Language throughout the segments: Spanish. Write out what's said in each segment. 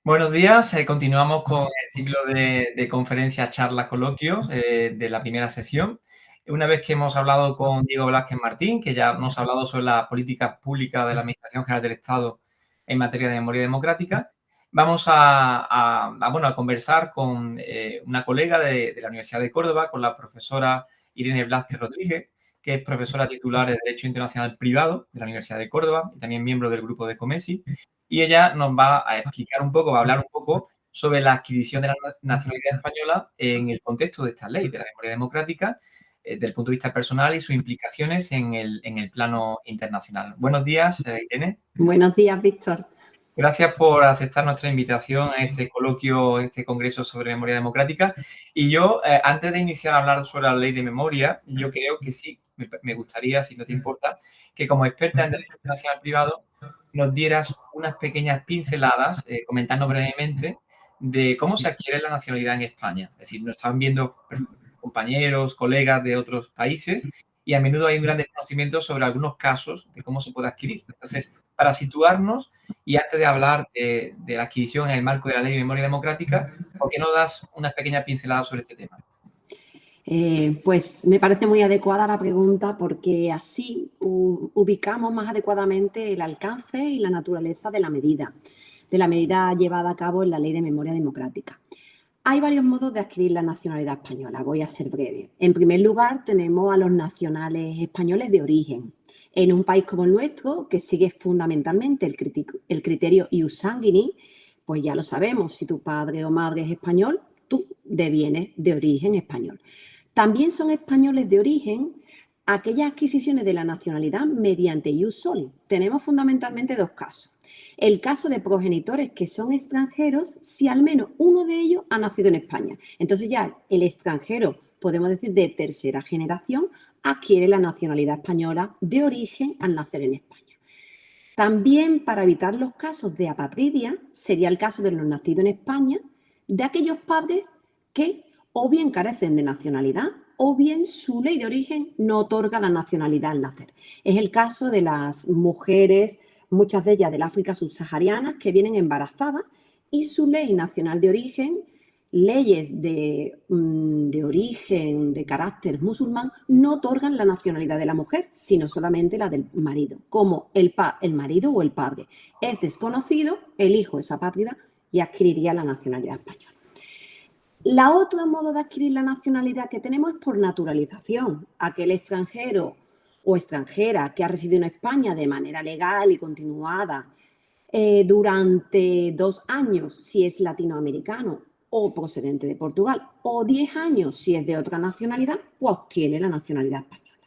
Buenos días, continuamos con el ciclo de conferencias, charlas, coloquios de la primera sesión. Una vez que hemos hablado con Diego Blázquez Martín, que ya nos ha hablado sobre las políticas públicas de la Administración General del Estado en materia de memoria democrática, vamos a conversar con una colega de la Universidad de Córdoba, con la profesora Irene Blázquez Rodríguez, que es profesora titular de Derecho Internacional Privado de la Universidad de Córdoba y también miembro del grupo de COMESI. Y ella nos va a explicar un poco, va a hablar un poco sobre la adquisición de la nacionalidad española en el contexto de esta ley de la memoria democrática, desde el punto de vista personal y sus implicaciones en el plano internacional. Buenos días, Irene. Buenos días, Víctor. Gracias por aceptar nuestra invitación a este coloquio, este congreso sobre memoria democrática. Y yo, antes de iniciar a hablar sobre la ley de memoria, yo creo que sí, me gustaría, si no te importa, que como experta en Derecho Internacional Privado nos dieras unas pequeñas pinceladas, comentando brevemente, de cómo se adquiere la nacionalidad en España. Es decir, nos están viendo compañeros, colegas de otros países y a menudo hay un gran desconocimiento sobre algunos casos de cómo se puede adquirir. Entonces, para situarnos, y antes de hablar de la adquisición en el marco de la Ley de Memoria Democrática, ¿por qué no das unas pequeñas pinceladas sobre este tema? Pues me parece muy adecuada la pregunta porque así ubicamos más adecuadamente el alcance y la naturaleza de la medida llevada a cabo en la Ley de Memoria Democrática. Hay varios modos de adquirir la nacionalidad española, voy a ser breve. En primer lugar, tenemos a los nacionales españoles de origen. En un país como el nuestro, que sigue fundamentalmente el criterio ius sanguinis, pues ya lo sabemos, si tu padre o madre es español, tú devienes de origen español. También son españoles de origen aquellas adquisiciones de la nacionalidad mediante ius soli. Tenemos fundamentalmente dos casos. El caso de progenitores que son extranjeros, si al menos uno de ellos ha nacido en España. Entonces ya el extranjero, podemos decir de tercera generación, adquiere la nacionalidad española de origen al nacer en España. También, para evitar los casos de apatridia, sería el caso de los nacidos en España, de aquellos padres que o bien carecen de nacionalidad o bien su ley de origen no otorga la nacionalidad al nacer. Es el caso de las mujeres, muchas de ellas del África subsahariana, que vienen embarazadas y su ley nacional de origen, leyes de origen, de carácter musulmán, no otorgan la nacionalidad de la mujer, sino solamente la del marido. Como el marido o el padre es desconocido, el hijo es apátrida y adquiriría la nacionalidad española. La otro modo de adquirir la nacionalidad que tenemos es por naturalización. Aquel extranjero o extranjera que ha residido en España de manera legal y continuada durante 2 años, si es latinoamericano o procedente de Portugal, o 10 años si es de otra nacionalidad, pues obtiene la nacionalidad española.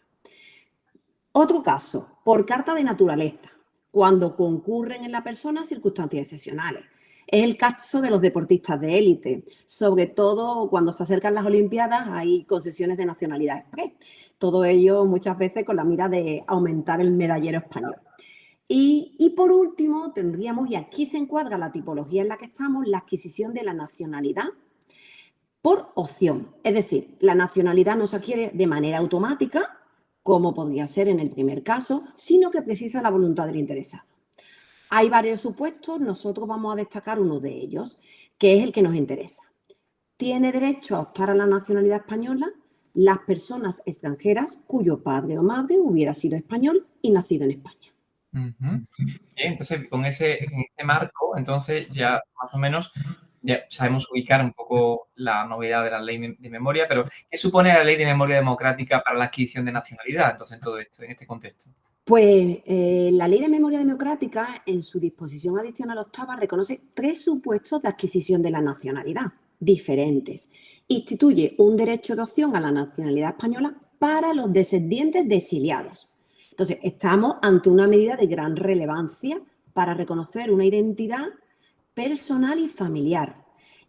Otro caso, por carta de naturaleza, cuando concurren en la persona circunstancias excepcionales. Es el caso de los deportistas de élite, sobre todo cuando se acercan las Olimpiadas hay concesiones de nacionalidad exprés. Todo ello muchas veces con la mira de aumentar el medallero español. Y por último tendríamos, y aquí se encuadra la tipología en la que estamos, la adquisición de la nacionalidad por opción. Es decir, la nacionalidad no se adquiere de manera automática, como podría ser en el primer caso, sino que precisa la voluntad del interesado. Hay varios supuestos, nosotros vamos a destacar uno de ellos, que es el que nos interesa. Tiene derecho a optar a la nacionalidad española las personas extranjeras cuyo padre o madre hubiera sido español y nacido en España. Bien, entonces en ese marco, entonces ya más o menos ya sabemos ubicar un poco la novedad de la ley de memoria, pero ¿qué supone la ley de memoria democrática para la adquisición de nacionalidad? Entonces, en todo esto, en este contexto. Pues la Ley de Memoria Democrática, en su disposición adicional octava, reconoce 3 supuestos de adquisición de la nacionalidad diferentes. Instituye un derecho de opción a la nacionalidad española para los descendientes de exiliados. Entonces, estamos ante una medida de gran relevancia para reconocer una identidad personal y familiar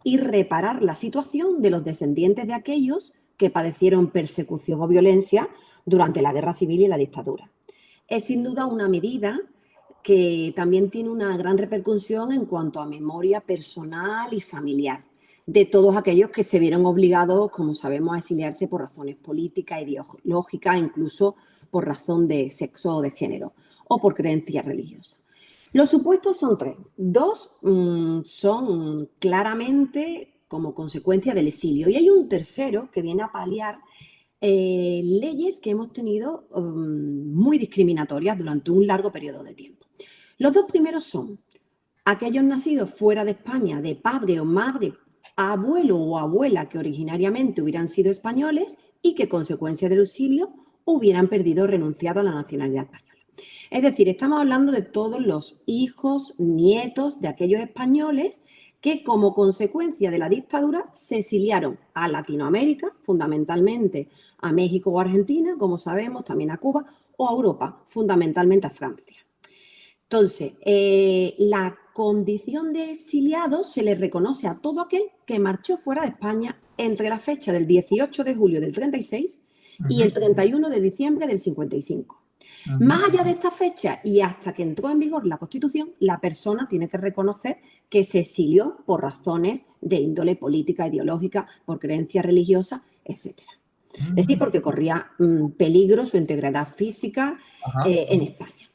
y reparar la situación de los descendientes de aquellos que padecieron persecución o violencia durante la Guerra Civil y la dictadura. Es sin duda una medida que también tiene una gran repercusión en cuanto a memoria personal y familiar de todos aquellos que se vieron obligados, como sabemos, a exiliarse por razones políticas, ideológicas, incluso por razón de sexo o de género o por creencias religiosas. Los supuestos son tres. Dos son claramente como consecuencia del exilio y hay un tercero que viene a paliar leyes que hemos tenido muy discriminatorias durante un largo periodo de tiempo. Los dos primeros son aquellos nacidos fuera de España de padre o madre, abuelo o abuela que originariamente hubieran sido españoles y que, consecuencia del exilio, hubieran perdido o renunciado a la nacionalidad española. Es decir, estamos hablando de todos los hijos, nietos de aquellos españoles que, como consecuencia de la dictadura, se exiliaron a Latinoamérica, fundamentalmente a México o Argentina, como sabemos, también a Cuba, o a Europa, fundamentalmente a Francia. Entonces, la condición de exiliado se le reconoce a todo aquel que marchó fuera de España entre la fecha del 18 de julio del 36 y el 31 de diciembre del 55. Más allá de esta fecha y hasta que entró en vigor la Constitución, la persona tiene que reconocer que se exilió por razones de índole política, ideológica, por creencia religiosa, etc. Es decir, porque corría peligro su integridad física en España.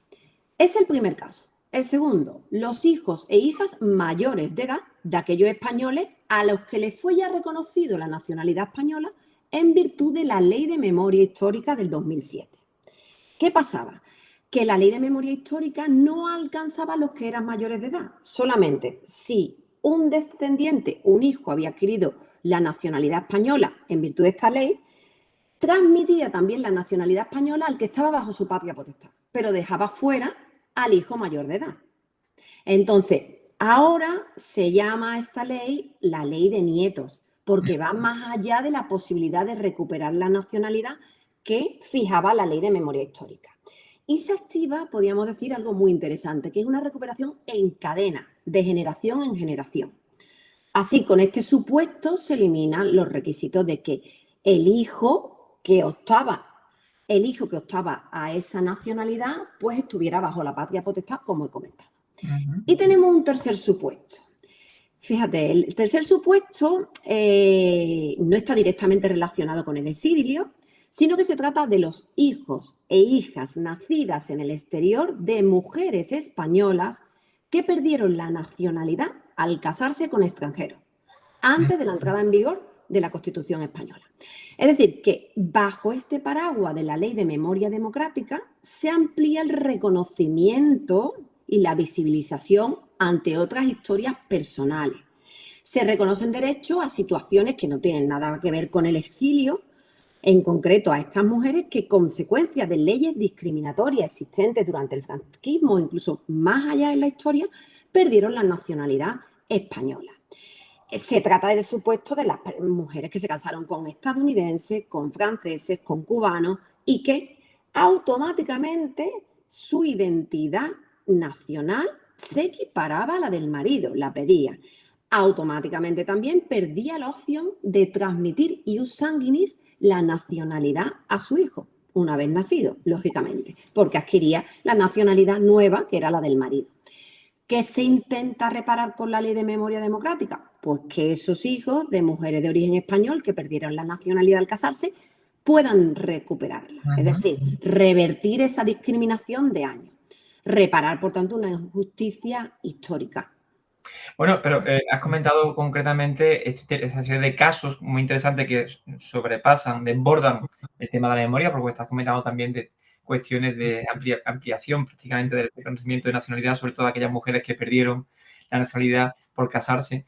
Es el primer caso. El segundo, los hijos e hijas mayores de edad de aquellos españoles a los que les fue ya reconocido la nacionalidad española en virtud de la Ley de Memoria Histórica del 2007. ¿Qué pasaba? Que la Ley de Memoria Histórica no alcanzaba a los que eran mayores de edad. Solamente si un descendiente, un hijo, había adquirido la nacionalidad española en virtud de esta ley, transmitía también la nacionalidad española al que estaba bajo su patria potestad, pero dejaba fuera al hijo mayor de edad. Entonces, ahora se llama a esta ley la ley de nietos, porque va más allá de la posibilidad de recuperar la nacionalidad que fijaba la Ley de Memoria Histórica. Y se activa, podríamos decir, algo muy interesante, que es una recuperación en cadena, de generación en generación. Así, con este supuesto se eliminan los requisitos de que el hijo que optaba a esa nacionalidad, pues estuviera bajo la patria potestad, como he comentado. Y tenemos un tercer supuesto. Fíjate, el tercer supuesto no está directamente relacionado con el exilio, sino que se trata de los hijos e hijas nacidas en el exterior de mujeres españolas que perdieron la nacionalidad al casarse con extranjeros, antes de la entrada en vigor de la Constitución española. Es decir, que bajo este paraguas de la Ley de Memoria Democrática se amplía el reconocimiento y la visibilización ante otras historias personales. Se reconocen derechos a situaciones que no tienen nada que ver con el exilio, en concreto a estas mujeres que, consecuencia de leyes discriminatorias existentes durante el franquismo, incluso más allá en la historia, perdieron la nacionalidad española. Se trata del supuesto de las mujeres que se casaron con estadounidenses, con franceses, con cubanos y que automáticamente su identidad nacional se equiparaba a la del marido, la pedía. Automáticamente también perdía la opción de transmitir ius sanguinis la nacionalidad a su hijo, una vez nacido, lógicamente, porque adquiría la nacionalidad nueva, que era la del marido. ¿Qué se intenta reparar con la Ley de Memoria Democrática? Pues que esos hijos de mujeres de origen español que perdieron la nacionalidad al casarse puedan recuperarla. Es decir, revertir esa discriminación de años. Reparar, por tanto, una injusticia histórica. Bueno, pero has comentado concretamente esa serie de casos muy interesantes que sobrepasan, desbordan el tema de la memoria, porque estás comentando también de cuestiones de ampliación prácticamente del reconocimiento de nacionalidad, sobre todo aquellas mujeres que perdieron la nacionalidad por casarse.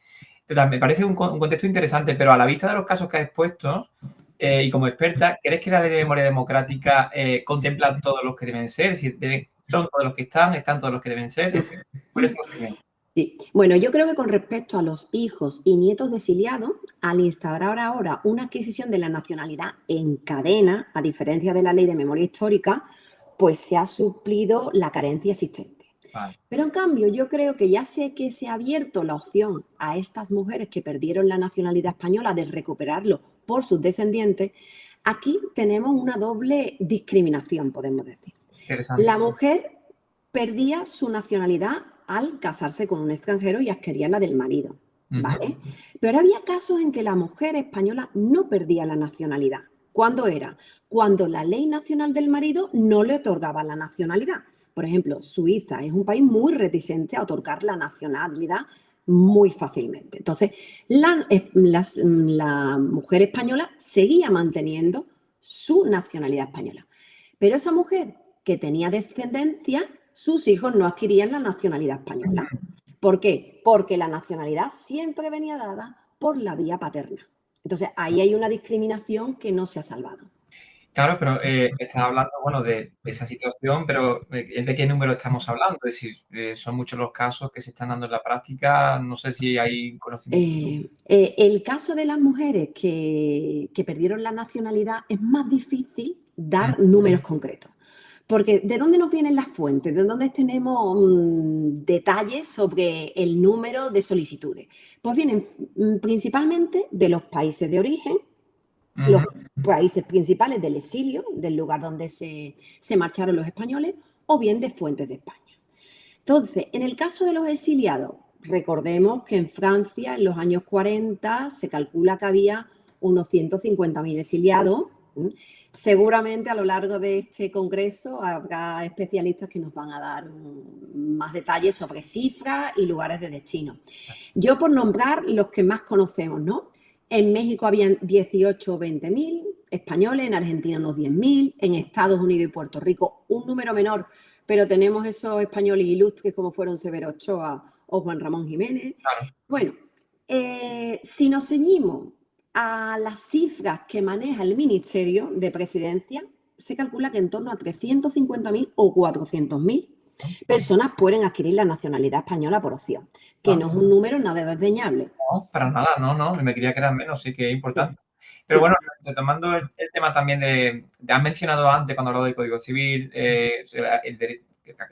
Entonces, me parece un contexto interesante, pero a la vista de los casos que has expuesto, y como experta, ¿crees que la Ley de Memoria Democrática contempla todos los que deben ser? Si son todos los que están todos los que deben ser. ¿Cuál es tu opinión? Sí. Bueno, yo creo que con respecto a los hijos y nietos de exiliados, al instaurar ahora una adquisición de la nacionalidad en cadena, a diferencia de la Ley de Memoria Histórica, pues se ha suplido la carencia existente. Vale. Pero en cambio, yo creo que ya sé que se ha abierto la opción a estas mujeres que perdieron la nacionalidad española de recuperarlo por sus descendientes. Aquí tenemos una doble discriminación, podemos decir. La mujer perdía su nacionalidad al casarse con un extranjero y adquiría la del marido, ¿vale? Pero había casos en que la mujer española no perdía la nacionalidad. ¿Cuándo era? Cuando la ley nacional del marido no le otorgaba la nacionalidad. Por ejemplo, Suiza es un país muy reticente a otorgar la nacionalidad muy fácilmente. Entonces, la mujer española seguía manteniendo su nacionalidad española. Pero esa mujer que tenía descendencia, sus hijos no adquirían la nacionalidad española. ¿Por qué? Porque la nacionalidad siempre venía dada por la vía paterna. Entonces, ahí hay una discriminación que no se ha salvado. Claro, pero estás hablando, bueno, de esa situación, pero ¿de qué número estamos hablando? Es decir, son muchos los casos que se están dando en la práctica, no sé si hay conocimiento. El caso de las mujeres que perdieron la nacionalidad es más difícil dar números concretos. Porque ¿de dónde nos vienen las fuentes? ¿De dónde tenemos detalles sobre el número de solicitudes? Pues vienen principalmente de los países de origen, los países principales del exilio, del lugar donde se marcharon los españoles, o bien de fuentes de España. Entonces, en el caso de los exiliados, recordemos que en Francia en los años 40 se calcula que había unos 150.000 exiliados. Seguramente a lo largo de este congreso habrá especialistas que nos van a dar más detalles sobre cifras y lugares de destino. Yo por nombrar los que más conocemos, ¿no? En México habían 18 o 20.000 españoles, en Argentina unos 10.000, en Estados Unidos y Puerto Rico un número menor, pero tenemos esos españoles ilustres como fueron Severo Ochoa o Juan Ramón Jiménez. Claro. Bueno, si nos ceñimos a las cifras que maneja el Ministerio de Presidencia, se calcula que en torno a 350.000 o 400.000 personas pueden adquirir la nacionalidad española por opción, que no es un número nada desdeñable. No, para nada, no, me creía que eran menos, sí que es importante. Sí. Pero bueno, retomando el tema también has mencionado antes, cuando hablado del Código Civil,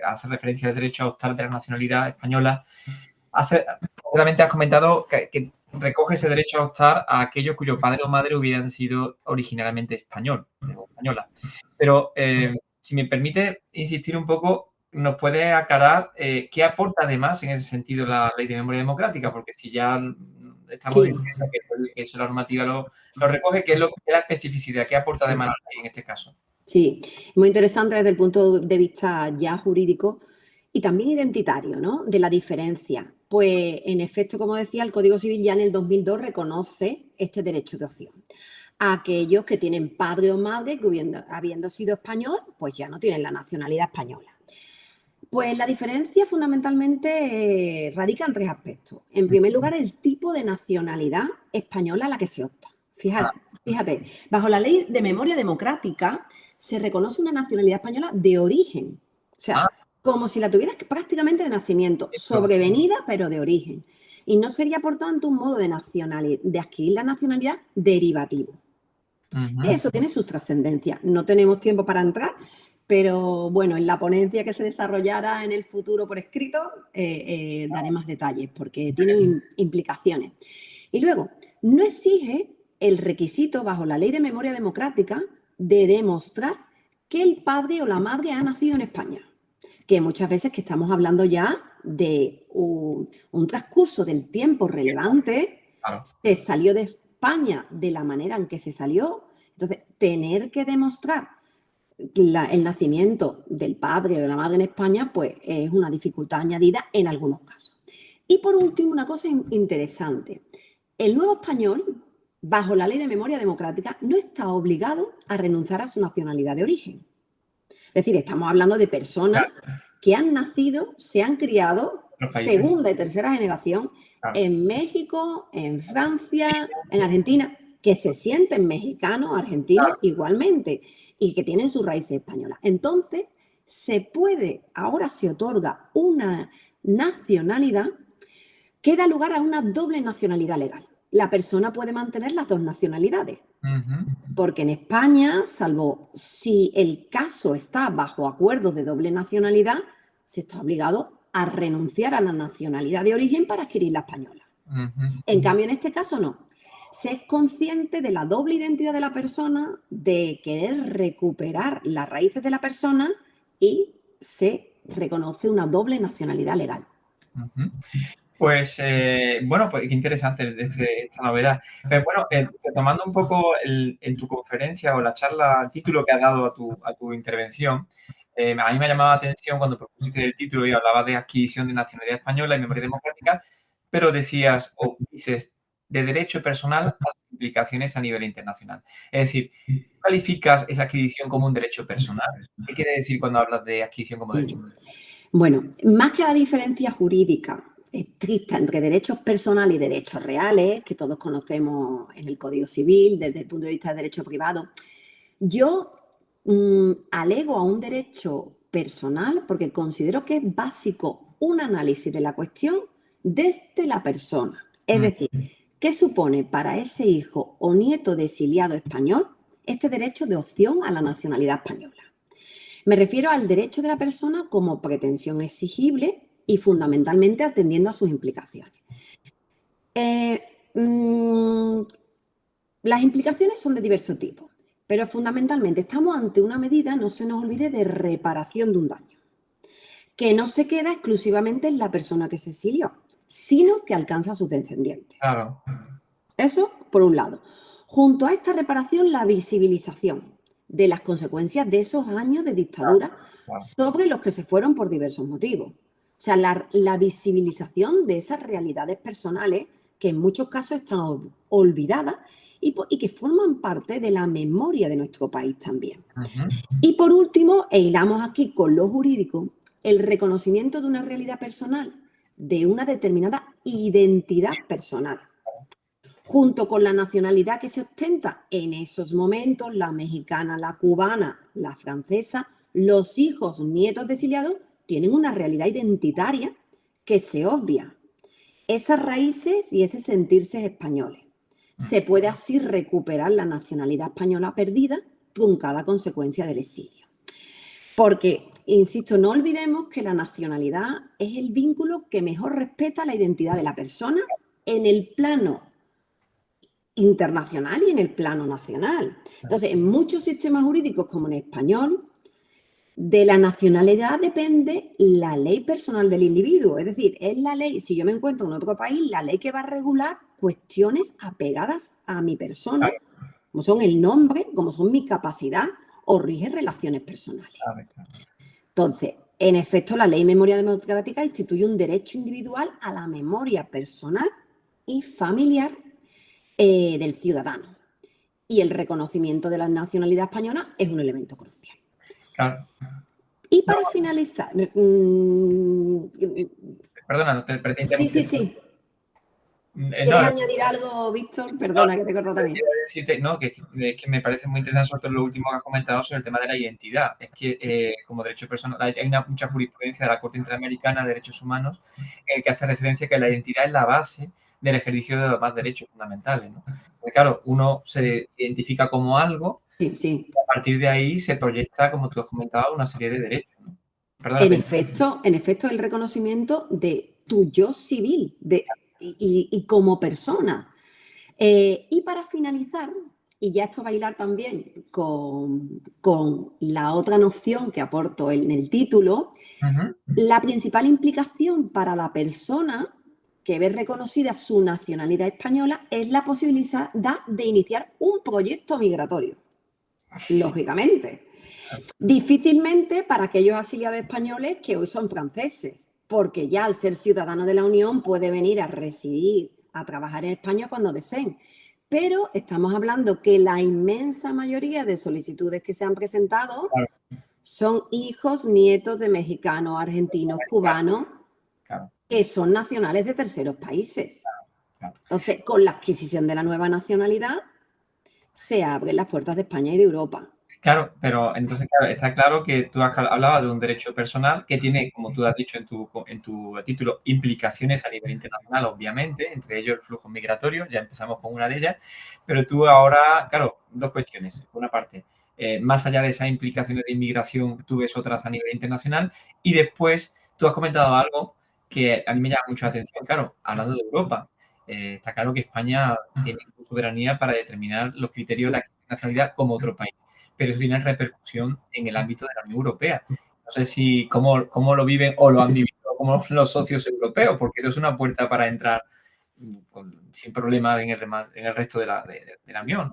hace referencia al derecho a optar de la nacionalidad española. Obviamente has comentado que recoge ese derecho a optar a aquellos cuyo padre o madre hubieran sido originariamente española. Pero si me permite insistir un poco, ¿nos puede aclarar qué aporta además en ese sentido la Ley de Memoria Democrática? Porque si ya estamos diciendo que eso la normativa lo recoge, ¿qué es la especificidad? ¿Qué aporta además la ley en este caso? Sí, muy interesante desde el punto de vista ya jurídico y también identitario, ¿no? De la diferencia. Pues, en efecto, como decía, el Código Civil ya en el 2002 reconoce este derecho de opción. Aquellos que tienen padre o madre que habiendo sido español, pues ya no tienen la nacionalidad española. Pues la diferencia fundamentalmente radica en tres aspectos. En primer lugar, el tipo de nacionalidad española a la que se opta. Fíjate, bajo la Ley de Memoria Democrática se reconoce una nacionalidad española de origen. O sea, como si la tuvieras prácticamente de nacimiento, sobrevenida, pero de origen. Y no sería, por tanto, un modo de adquirir la nacionalidad derivativo. Eso tiene sus trascendencias. No tenemos tiempo para entrar, pero bueno, en la ponencia que se desarrollará en el futuro por escrito daré más detalles porque tiene implicaciones. Y luego, no exige el requisito bajo la Ley de Memoria Democrática de demostrar que el padre o la madre ha nacido en España. Que muchas veces que estamos hablando ya de un transcurso del tiempo relevante, se salió de España de la manera en que se salió. Entonces, tener que demostrar el nacimiento del padre o de la madre en España, pues es una dificultad añadida en algunos casos. Y por último, una cosa interesante. El nuevo español, bajo la Ley de Memoria Democrática, no está obligado a renunciar a su nacionalidad de origen. Es decir, estamos hablando de personas que han nacido, se han criado, segunda y tercera generación, en México, en Francia, en Argentina, que se sienten mexicanos, argentinos igualmente y que tienen sus raíces españolas. Entonces, ahora se otorga una nacionalidad que da lugar a una doble nacionalidad legal. La persona puede mantener las dos nacionalidades. Porque en España, salvo si el caso está bajo acuerdos de doble nacionalidad, se está obligado a renunciar a la nacionalidad de origen para adquirir la española. En cambio, en este caso no. Se es consciente de la doble identidad de la persona, de querer recuperar las raíces de la persona y se reconoce una doble nacionalidad legal. Pues, bueno, pues qué interesante esta novedad. Pero bueno, retomando un poco en tu conferencia o la charla, el título que has dado a tu intervención, A mí me ha llamado la atención cuando propusiste el título y hablabas de adquisición de nacionalidad española y memoria democrática, pero decías o dices de derecho personal a sus implicaciones a nivel internacional. Es decir, ¿tú calificas esa adquisición como un derecho personal? ¿Qué quiere decir cuando hablas de adquisición como derecho personal? Bueno, más que la diferencia jurídica estricta entre derechos personales y derechos reales, que todos conocemos en el Código Civil desde el punto de vista del derecho privado, yo alego a un derecho personal porque considero que es básico un análisis de la cuestión desde la persona. Es decir, ¿qué supone para ese hijo o nieto de exiliado español este derecho de opción a la nacionalidad española? Me refiero al derecho de la persona como pretensión exigible y fundamentalmente atendiendo a sus implicaciones. Las implicaciones son de diverso tipo, pero fundamentalmente estamos ante una medida, no se nos olvide, de reparación de un daño, que no se queda exclusivamente en la persona que se exilió, sino que alcanza a sus descendientes. Claro. Eso, por un lado. Junto a esta reparación, la visibilización de las consecuencias de esos años de dictadura sobre los que se fueron por diversos motivos. O sea, la visibilización de esas realidades personales que en muchos casos están olvidadas y que forman parte de la memoria de nuestro país también. Y por último, e hilamos aquí con lo jurídico, el reconocimiento de una realidad personal, de una determinada identidad personal, junto con la nacionalidad que se ostenta en esos momentos, la mexicana, la cubana, la francesa, los hijos, nietos de exiliados, tienen una realidad identitaria que se obvia. Esas raíces y ese sentirse españoles. Se puede así recuperar la nacionalidad española perdida, truncada a consecuencia del exilio. Porque, insisto, no olvidemos que la nacionalidad es el vínculo que mejor respeta la identidad de la persona en el plano internacional y en el plano nacional. Entonces, en muchos sistemas jurídicos, como en español, de la nacionalidad depende la ley personal del individuo. Es decir, es la ley, si yo me encuentro en otro país, la ley que va a regular cuestiones apegadas a mi persona, como son el nombre, como son mi capacidad o rige relaciones personales. Entonces, en efecto, la ley de memoria democrática instituye un derecho individual a la memoria personal y familiar del ciudadano. Y el reconocimiento de la nacionalidad española es un elemento crucial. Claro. Y para finalizar... Perdona, no te perdí interrumpir. Sí. ¿Quieres añadir algo, Víctor? Perdona que te he cortado también. Quiero decirte, no, que me parece muy interesante, sobre todo lo último que has comentado sobre el tema de la identidad. Es que como derecho personal, hay mucha jurisprudencia de la Corte Interamericana de Derechos Humanos que hace referencia a que la identidad es la base del ejercicio de los demás derechos fundamentales, ¿no? Porque, claro, uno se identifica como algo y a partir de ahí se proyecta, como tú has comentado, una serie de derechos, ¿no? Perdona, en efecto, el reconocimiento de tu yo civil y como persona. Y para finalizar, y ya esto va a hilar también con la otra noción que aporto en el título, la principal implicación para la persona que ve reconocida su nacionalidad española es la posibilidad de iniciar un proyecto migratorio, lógicamente. Difícilmente para aquellos exiliados españoles que hoy son franceses, porque ya al ser ciudadano de la Unión puede venir a residir, a trabajar en España cuando deseen. Pero estamos hablando que la inmensa mayoría de solicitudes que se han presentado son hijos, nietos de mexicanos, argentinos, cubanos, que son nacionales de terceros países. Entonces, con la adquisición de la nueva nacionalidad, se abren las puertas de España y de Europa. Claro, pero entonces claro, está claro que tú has hablado de un derecho personal que tiene, como tú has dicho en tu título, implicaciones a nivel internacional, obviamente, entre ellos el flujo migratorio, ya empezamos con una de ellas, pero tú ahora, claro, dos cuestiones. Por una parte, más allá de esas implicaciones de inmigración, tú ves otras a nivel internacional y después tú has comentado algo que a mí me llama mucho la atención, claro, hablando de Europa. Está claro que España tiene soberanía para determinar los criterios de nacionalidad como otro país, pero eso tiene repercusión en el ámbito de la Unión Europea. No sé si cómo lo viven o lo han vivido como los socios europeos, porque eso es una puerta para entrar sin problema en el resto de la Unión.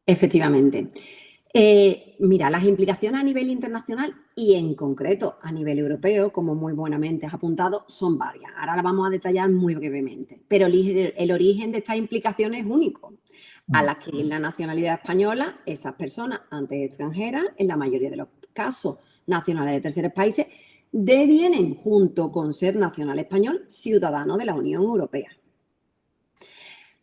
Efectivamente. Mira, las implicaciones a nivel internacional y en concreto a nivel europeo, como muy buenamente has apuntado, son varias. Ahora las vamos a detallar muy brevemente, pero el origen de estas implicaciones es único. A las que en la nacionalidad española, esas personas antes extranjeras, en la mayoría de los casos nacionales de terceros países, devienen, junto con ser nacional español, ciudadanos de la Unión Europea.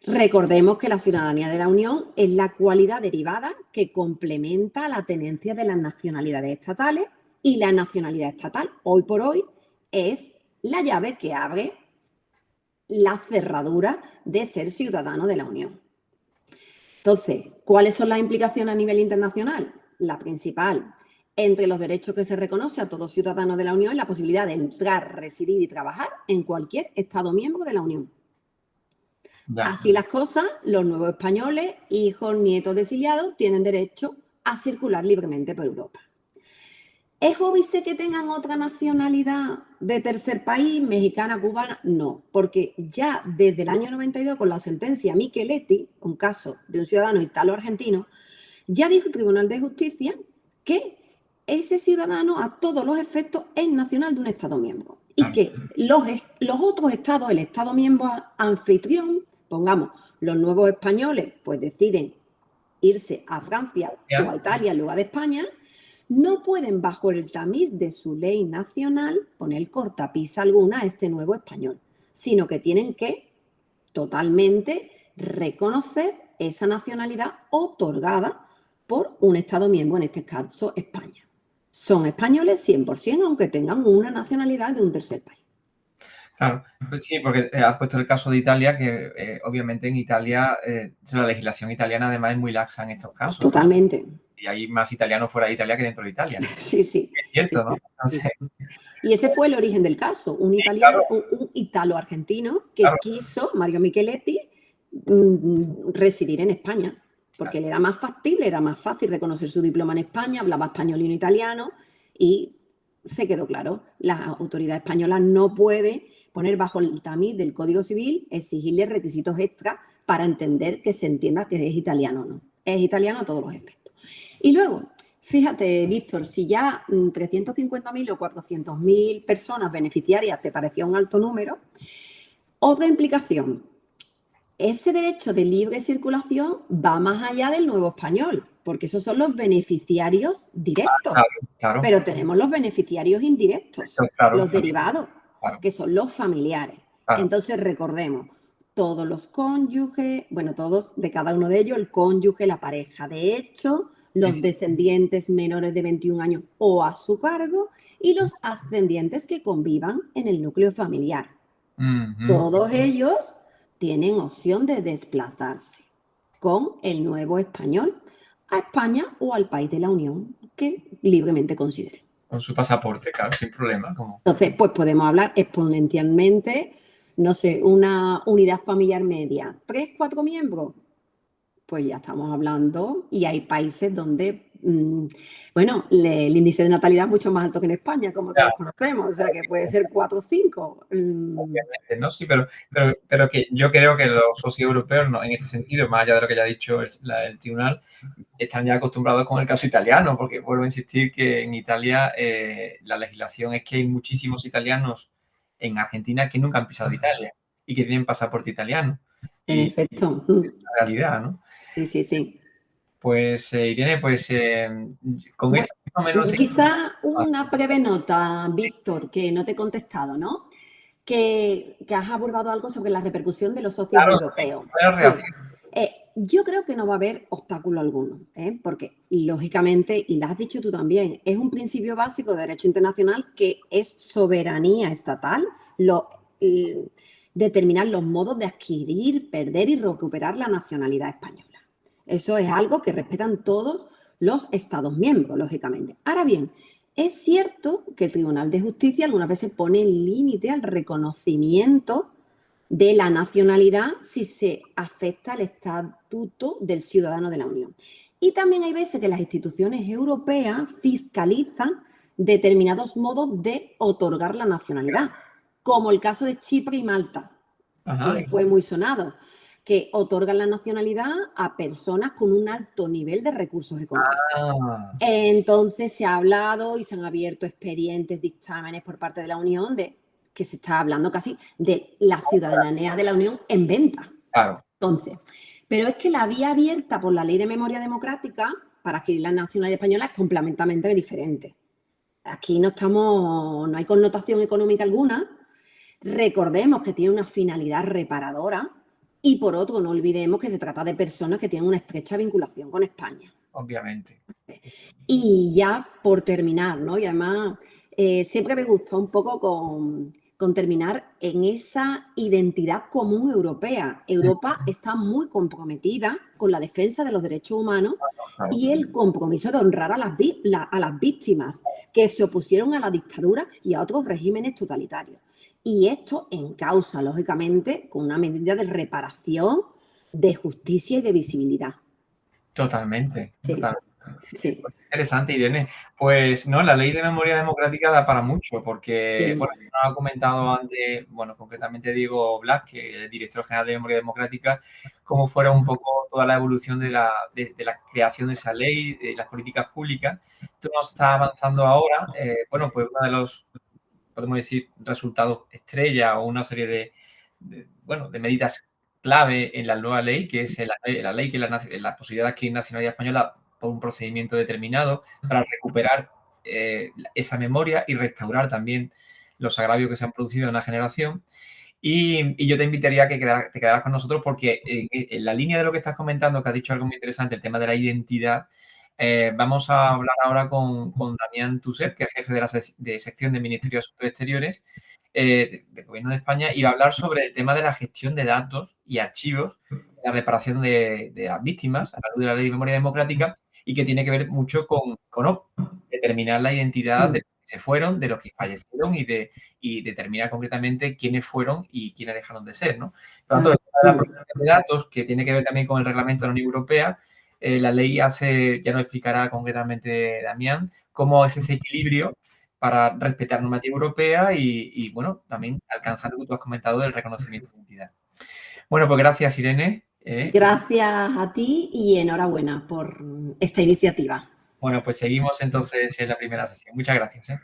Recordemos que la ciudadanía de la Unión es la cualidad derivada que complementa la tenencia de las nacionalidades estatales, y la nacionalidad estatal, hoy por hoy, es la llave que abre la cerradura de ser ciudadano de la Unión. Entonces, ¿cuáles son las implicaciones a nivel internacional? La principal, entre los derechos que se reconoce a todo ciudadano de la Unión, es la posibilidad de entrar, residir y trabajar en cualquier Estado miembro de la Unión. Ya. Así las cosas, los nuevos españoles, hijos, nietos de exiliados, tienen derecho a circular libremente por Europa. ¿Es óbice que tengan otra nacionalidad de tercer país, mexicana, cubana? No, porque ya desde el año 92, con la sentencia Micheletti, un caso de un ciudadano italo-argentino, ya dijo el Tribunal de Justicia que ese ciudadano a todos los efectos es nacional de un Estado miembro y que los otros estados, el Estado miembro anfitrión, pongamos, los nuevos españoles, pues deciden irse a Francia o a Italia en lugar de España, no pueden, bajo el tamiz de su ley nacional, poner cortapisa alguna a este nuevo español, sino que tienen que totalmente reconocer esa nacionalidad otorgada por un Estado miembro, en este caso España. Son españoles 100%, aunque tengan una nacionalidad de un tercer país. Claro, pues sí, porque has puesto el caso de Italia, que obviamente en Italia la legislación italiana además es muy laxa en estos casos. Totalmente. Y hay más italianos fuera de Italia que dentro de Italia. Sí, sí. Es cierto, ¿no? Entonces, sí. Y ese fue el origen del caso, un italiano, claro, un italo-argentino que quiso, Mario Micheletti, residir en España, porque le era más factible, era más fácil reconocer su diploma en España, hablaba español y no italiano, y se quedó claro, la autoridad española no puede poner bajo el tamiz del Código Civil, exigirle requisitos extra para entender que se entienda que es italiano o no. Es italiano a todos los efectos. Y luego, fíjate, Víctor, si ya 350.000 o 400.000 personas beneficiarias te parecía un alto número, otra implicación, ese derecho de libre circulación va más allá del nuevo español, porque esos son los beneficiarios directos, claro. Pero tenemos los beneficiarios indirectos, los derivados, que son los familiares. Entonces, recordemos, todos los cónyuges, bueno, todos de cada uno de ellos, el cónyuge, la pareja de hecho, los descendientes menores de 21 años o a su cargo y los ascendientes que convivan en el núcleo familiar. Todos ellos tienen opción de desplazarse con el nuevo español a España o al país de la Unión que libremente consideren. Con su pasaporte, claro, sin problema. Entonces, pues podemos hablar exponencialmente, no sé, una unidad familiar media, 3, 4 miembros, pues ya estamos hablando, y hay países donde, bueno, el índice de natalidad es mucho más alto que en España, como todos conocemos, o sea que puede ser 4 o 5. Obviamente, ¿no? Sí, pero que yo creo que los socios europeos, no, en este sentido, más allá de lo que ya ha dicho el tribunal, están ya acostumbrados con el caso italiano, porque vuelvo a insistir que en Italia la legislación es que hay muchísimos italianos en Argentina que nunca han pisado Italia y que tienen pasaporte italiano. En efecto. Es una realidad, ¿no? Sí, sí, sí. Pues, Irene, pues con esto más o menos... Quizá una breve nota, Víctor, que no te he contestado, ¿no? Que has abordado algo sobre la repercusión de los socios europeos. Yo creo que no va a haber obstáculo alguno, porque lógicamente, y lo has dicho tú también, es un principio básico de derecho internacional que es soberanía estatal determinar los modos de adquirir, perder y recuperar la nacionalidad española. Eso es algo que respetan todos los Estados miembros, lógicamente. Ahora bien, es cierto que el Tribunal de Justicia algunas veces pone límite al reconocimiento de la nacionalidad si se afecta al estatuto del ciudadano de la Unión. Y también hay veces que las instituciones europeas fiscalizan determinados modos de otorgar la nacionalidad, como el caso de Chipre y Malta, que fue muy sonado, que otorgan la nacionalidad a personas con un alto nivel de recursos económicos. Ah, Entonces se ha hablado y se han abierto expedientes, dictámenes por parte de la Unión de que se está hablando casi de la ciudadanía de la Unión en venta. claro, Entonces, pero es que la vía abierta por la Ley de Memoria Democrática para adquirir la nacionalidad española es completamente diferente. Aquí no hay connotación económica alguna. Recordemos que tiene una finalidad reparadora y por otro no olvidemos que se trata de personas que tienen una estrecha vinculación con España. obviamente. Y ya por terminar, ¿no? Y además siempre me gustó un poco con terminar en esa identidad común europea. Europa está muy comprometida con la defensa de los derechos humanos Claro, y el compromiso de honrar a las víctimas que se opusieron a la dictadura y a otros regímenes totalitarios. Y esto en causa, lógicamente, con una medida de reparación, de justicia y de visibilidad. totalmente, Sí, totalmente. sí, Pues interesante, Irene. Pues no, la ley de memoria democrática da para mucho, porque, sí. bueno, yo no ha comentado antes, bueno, concretamente Diego Blas, que es el director general de Memoria Democrática, cómo fuera un poco toda la evolución de la creación de esa ley, de las políticas públicas. Esto nos está avanzando ahora. Bueno, pues uno de los, podemos decir, resultados estrella o una serie bueno, de medidas clave en la nueva ley, que es la ley que la posibilidad de adquirir nacionalidad española por un procedimiento determinado para recuperar esa memoria y restaurar también los agravios que se han producido en una generación. Y yo te invitaría a que te quedaras con nosotros porque en la línea de lo que estás comentando, que has dicho algo muy interesante, el tema de la identidad, vamos a hablar ahora con Damián Tuset, que es jefe de la sección de Ministerio de Asuntos Exteriores del Gobierno de España, y va a hablar sobre el tema de la gestión de datos y archivos, la reparación de las víctimas a la luz de la Ley de Memoria Democrática y que tiene que ver mucho con determinar la identidad de los que se fueron, de los que fallecieron y determinar concretamente quiénes fueron y quiénes dejaron de ser, ¿no? Por lo tanto, el tema de la protección de datos, que tiene que ver también con el reglamento de la Unión Europea, la ley ya nos explicará concretamente Damián, cómo es ese equilibrio para respetar normativa europea y, bueno, también alcanzar lo que tú has comentado del reconocimiento de identidad. Bueno, pues gracias, Irene. Gracias a ti y enhorabuena por esta iniciativa. Bueno, pues seguimos entonces en la primera sesión. Muchas gracias.